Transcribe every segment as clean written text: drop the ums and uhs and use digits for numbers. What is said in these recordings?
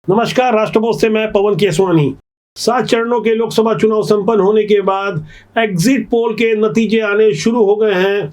नमस्कार, राष्ट्रपोस्ट से मैं पवन केसवानी। 7 चरणों के लोकसभा चुनाव संपन्न होने के बाद एग्जिट पोल के नतीजे आने शुरू हो गए हैं।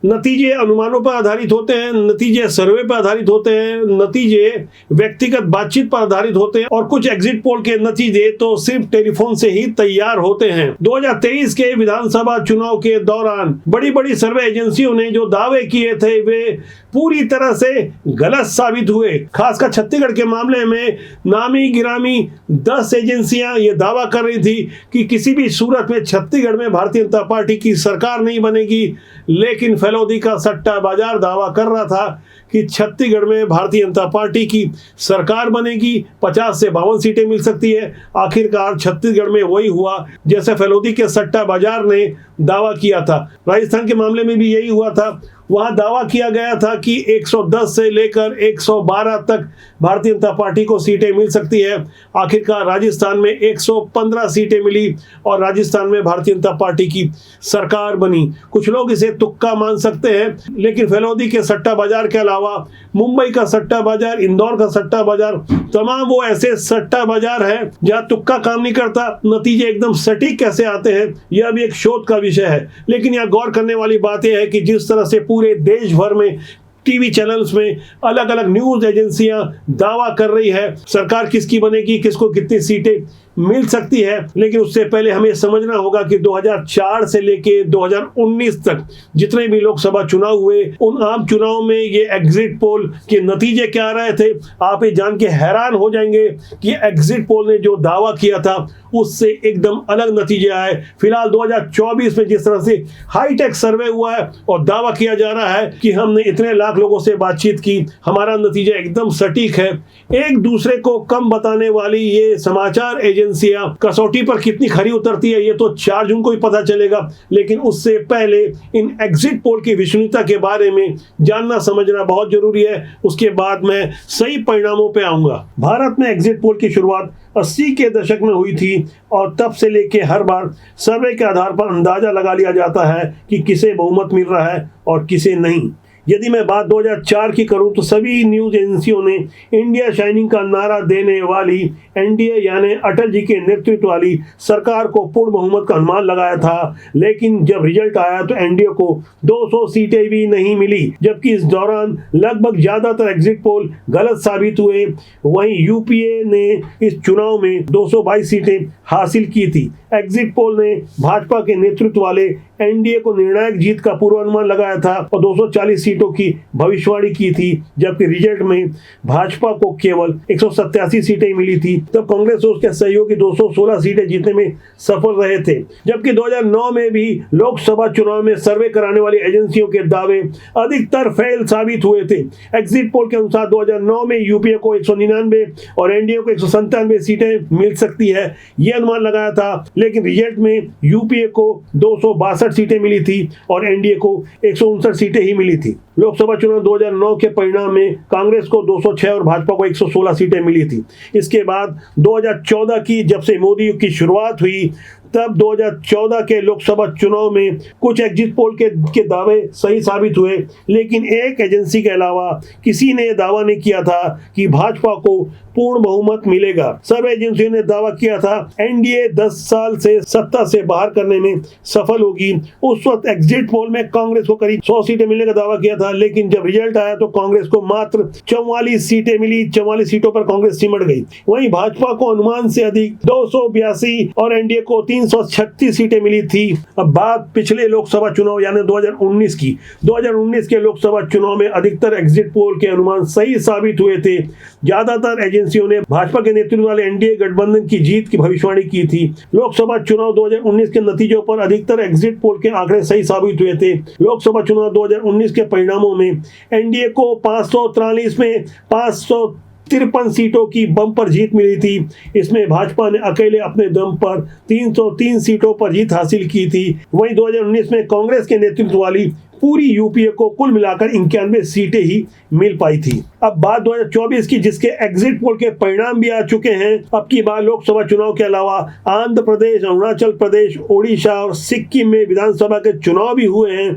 नतीजे अनुमानों पर आधारित होते हैं, नतीजे सर्वे पर आधारित होते हैं, नतीजे व्यक्तिगत बातचीत पर आधारित होते हैं और कुछ एग्जिट पोल के नतीजे तो सिर्फ टेलीफोन से ही तैयार होते हैं। 2023 के विधानसभा चुनाव के दौरान बड़ी बड़ी सर्वे एजेंसियों ने जो दावे किए थे वे पूरी तरह से गलत साबित हुए। खासकर छत्तीसगढ़ के मामले में नामी गिरामी 10 एजेंसियां ये दावा कर रही थी कि किसी भी सूरत में छत्तीसगढ़ में भारतीय जनता पार्टी की सरकार नहीं बनेगी, लेकिन फैलोदी का सट्टा बाजार दावा कर रहा था कि छत्तीसगढ़ में भारतीय जनता पार्टी की सरकार बनेगी, 50 से 52 सीटें मिल सकती है। आखिरकार छत्तीसगढ़ में वही हुआ जैसे फैलोदी के सट्टा बाजार ने दावा किया था। राजस्थान के मामले में भी यही हुआ था। वहां दावा किया गया था कि 110 से लेकर 112 तक भारतीय जनता पार्टी को सीटें मिल सकती है। आखिरकार राजस्थान में 115 सीटें मिली और राजस्थान में भारतीय जनता पार्टी की सरकार बनी। कुछ लोग इसे तुक्का मान सकते हैं, लेकिन फैलोदी के सट्टा बाजार के अलावा मुंबई का सट्टा बाजार, इंदौर का सट्टा बाजार, तमाम वो ऐसे सट्टा बाजार हैं जहां तुक्का काम नहीं करता। नतीजे एकदम सटीक कैसे आते हैं यह भी एक शोध का विषय है। लेकिन यह गौर करने वाली बात यह है कि जिस तरह से पूरे देश भर में टीवी चैनल्स में अलग अलग न्यूज एजेंसियां दावा कर रही है सरकार किसकी बनेगी, किसको कितनी सीटें मिल सकती है, लेकिन उससे पहले हमें समझना होगा कि 2004 से लेके 2019 तक जितने भी लोकसभा चुनाव हुए उन आम चुनाव में ये एग्जिट पोल के नतीजे क्या रहे थे। आप ये जान के हैरान हो जाएंगे कि एग्जिट पोल ने जो दावा किया था उससे एकदम अलग नतीजे आए। फिलहाल 2024 में जिस तरह से हाईटेक सर्वे हुआ है और दावा किया जा रहा है कि हमने इतने लाख लोगों से बातचीत की, हमारा नतीजा एकदम सटीक है। एक दूसरे को कम बताने वाली ये समाचार एजेंसियां कसौटी पर कितनी खरी उतरती है ये तो 4 जून को ही पता चलेगा। लेकिन उससे पहले इन एग्जिट पोल की विश्वसनीयता के बारे में जानना समझना बहुत जरूरी है। उसके बाद मैं सही परिणामों पे आऊंगा। भारत में एग्जिट पोल की शुरुआत 80 के दशक में हुई थी और तब से लेके हर बार सर्वे के आधार पर अंदाजा लगा लिया जाता है कि किसे बहुमत मिल रहा है और किसे नहीं। यदि मैं बात 2004 की करूं तो सभी न्यूज एजेंसियों ने इंडिया शाइनिंग का नारा देने वाली एनडीए यानी अटल जी के नेतृत्व वाली सरकार को पूर्ण बहुमत का अनुमान लगाया था। लेकिन जब रिजल्ट आया तो एनडीए को 200 सीटें भी नहीं मिली, जबकि इस दौरान लगभग ज्यादातर एग्जिट पोल गलत साबित हुए। वहीं यूपीए ने इस चुनाव में 222 सीटें हासिल की थी। एग्जिट पोल ने भाजपा के नेतृत्व वाले एनडीए को निर्णायक जीत का पूर्वानुमान लगाया था और 240 सीटों की भविष्यवाणी की थी, जबकि रिजल्ट में भाजपा को केवल 187 सीटें मिली थी। तब कांग्रेस और उसके सहयोगी 216 सीटें जीतने में सफल रहे थे। जबकि 2009 में भी लोकसभा चुनाव में सर्वे कराने वाली एजेंसियों के दावे अधिकतर फेल साबित हुए थे। एग्जिट पोल के अनुसार 2009 में यूपीए को 199 और एनडीए को 197 सीटें मिल सकती है, यह अनुमान लगाया था। लेकिन रिजल्ट में यूपीए को 262 सीटें मिली थी और एनडीए को 159 सीटें ही मिली थी। लोकसभा चुनाव 2009 के परिणाम में कांग्रेस को 206 और भाजपा को 116 सीटें मिली थी। इसके बाद 2014 की जब से मोदी की शुरुआत हुई तब 2014 के लोकसभा चुनाव में कुछ एग्जिट पोल के दावे सही साबित हुए, लेकिन एक एजेंसी के अलावा किसी ने दावा नहीं किया था कि भाजपा को पूर्ण बहुमत मिलेगा। सर्वे एजेंसियों ने दावा किया था एनडीए 10 साल से सत्ता से बाहर करने में सफल होगी। उस वक्त एग्जिट पोल में कांग्रेस को करीब 100 सीटें मिलने का दावा किया था, लेकिन जब रिजल्ट आया तो कांग्रेस को मात्र 44 सीटें मिली। 44 सीटों पर कांग्रेस सिमट गई। वहीं भाजपा को अनुमान से अधिक 282 और एनडीए को 336 सीटें मिली थी। अब बात पिछले लोकसभा चुनाव यानी 2019 की। 2019 के लोकसभा चुनाव में अधिकतर एग्जिट पोल के अनुमान सही साबित हुए थे। ज्यादातर एजेंसियों ने भाजपा के नेतृत्व वाले एनडीए गठबंधन की जीत की भविष्यवाणी की थी। लोकसभा चुनाव 2019 के नतीजों पर अधिकतर एग्जिट पोल के आंकड़े सही साबित हुए थे। लोकसभा चुनाव 2019 के परिणामों में एनडीए को 543 में 553 सीटों की बम्पर जीत मिली थी। इसमें भाजपा ने अकेले अपने दम पर 303 सीटों पर जीत हासिल की थी। वहीं 2019 में कांग्रेस के नेतृत्व वाली पूरी यूपीए को कुल मिलाकर 91 सीटें ही मिल पाई थी। अब बात 2024 की, जिसके एग्जिट पोल के परिणाम भी आ चुके हैं। अब की बार लोकसभा चुनाव के अलावा आंध्र प्रदेश, अरुणाचल प्रदेश, ओडिशा और सिक्किम में विधानसभा के चुनाव भी हुए हैं।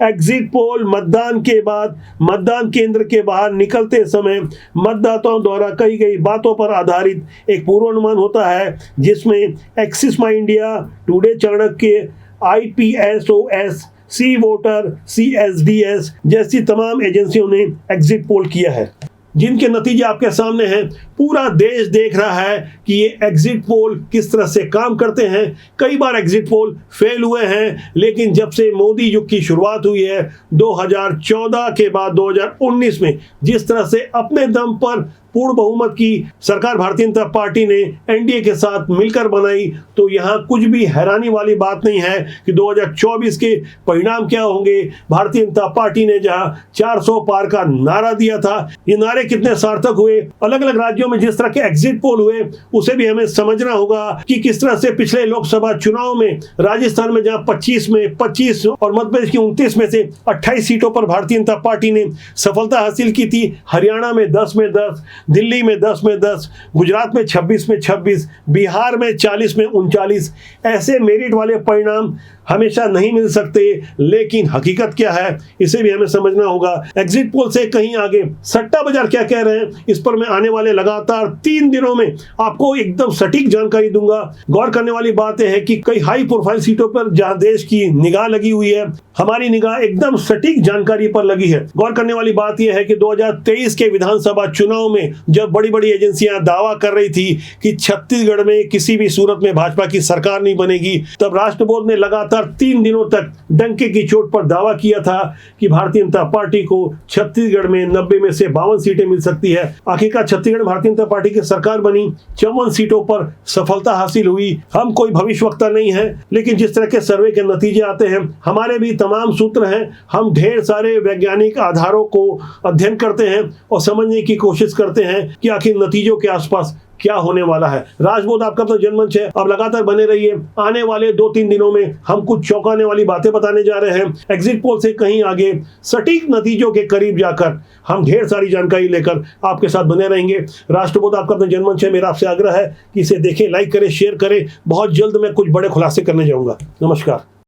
एग्जिट पोल मतदान के बाद मतदान केंद्र के बाहर निकलते समय मतदाताओं द्वारा कही गई बातों पर आधारित एक पूर्वानुमान होता है, जिसमें Axis My India, Today Chanakya, IPSOS, C Voter, CSDS जैसी तमाम एजेंसियों ने एग्जिट पोल किया है, जिनके नतीजे आपके सामने हैं। पूरा देश देख रहा है कि ये एग्जिट पोल किस तरह से काम करते हैं। कई बार एग्जिट पोल फेल हुए हैं, लेकिन जब से मोदी युग की शुरुआत हुई है 2014 के बाद 2019 में जिस तरह से अपने दम पर पूर्ण बहुमत की सरकार भारतीय जनता पार्टी ने एनडीए के साथ मिलकर बनाई, तो यहाँ कुछ भी हैरानी वाली बात नहीं है कि 2024 के परिणाम क्या होंगे। भारतीय जनता पार्टी ने जहाँ 400 पार का नारा दिया था, ये नारे कितने सार्थक हुए। अलग अलग राज्यों में जिस तरह के एग्जिट पोल हुए उसे भी हमें समझना होगा कि किस तरह से पिछले लोकसभा चुनाव में राजस्थान में जहाँ 25 में 25 और मध्य प्रदेश की 29 में से 28 सीटों पर भारतीय जनता पार्टी ने सफलता हासिल की थी। हरियाणा में 10 में 10, दिल्ली में 10 में 10, गुजरात में 26 में 26, बिहार में 40 में 39। ऐसे मेरिट वाले परिणाम हमेशा नहीं मिल सकते, लेकिन हकीकत क्या है इसे भी हमें समझना होगा। एग्जिट पोल से कहीं आगे सट्टा बाजार क्या कह रहे हैं, इस पर मैं आने वाले लगातार 3 दिनों में आपको एकदम सटीक जानकारी दूंगा। गौर करने वाली बात यह है कि कई हाई प्रोफाइल सीटों पर जहां देश की निगाह लगी हुई है, हमारी निगाह एकदम सटीक जानकारी पर लगी है। गौर करने वाली बात यह है कि 2023 के विधानसभा चुनाव में जब बड़ी बड़ी एजेंसियां दावा कर रही थी कि छत्तीसगढ़ में किसी भी सूरत में भाजपा की सरकार नहीं बनेगी, तब राष्ट्र बोर्ड ने लगातार 3 दिनों तक डंके की चोट पर दावा किया था कि भारतीय जनता पार्टी को छत्तीसगढ़ में 90 में से 52 सीटें मिल सकती है। आखिरकार छत्तीसगढ़ भारतीय जनता पार्टी की सरकार बनी, 54 सीटों पर सफलता हासिल हुई। हम कोई भविष्यवक्ता नहीं है, लेकिन जिस तरह के सर्वे के नतीजे आते हैं, हमारे भी तमाम सूत्र हैं। हम ढेर सारे वैज्ञानिक आधारों को अध्ययन करते हैं और समझने की कोशिश करते हैं कि आखिर नतीजों के आसपास क्या होने वाला है। राजबोध आपका तो जनमंच है, अब लगातार बने रहिए। आने वाले 2-3 दिनों में हम कुछ चौंकाने वाली बातें बताने जा रहे हैं। एग्जिट पोल से कहीं आगे सटीक नतीजों के करीब जाकर हम ढेर सारी जानकारी लेकर आपके साथ बने रहेंगे। राष्ट्रबोध आपका तो जनमंच है, मेरा आपसे आग्रह है कि इसे देखें, लाइक करें, शेयर करें। बहुत जल्द मैं कुछ बड़े खुलासे करने जाऊंगा। नमस्कार।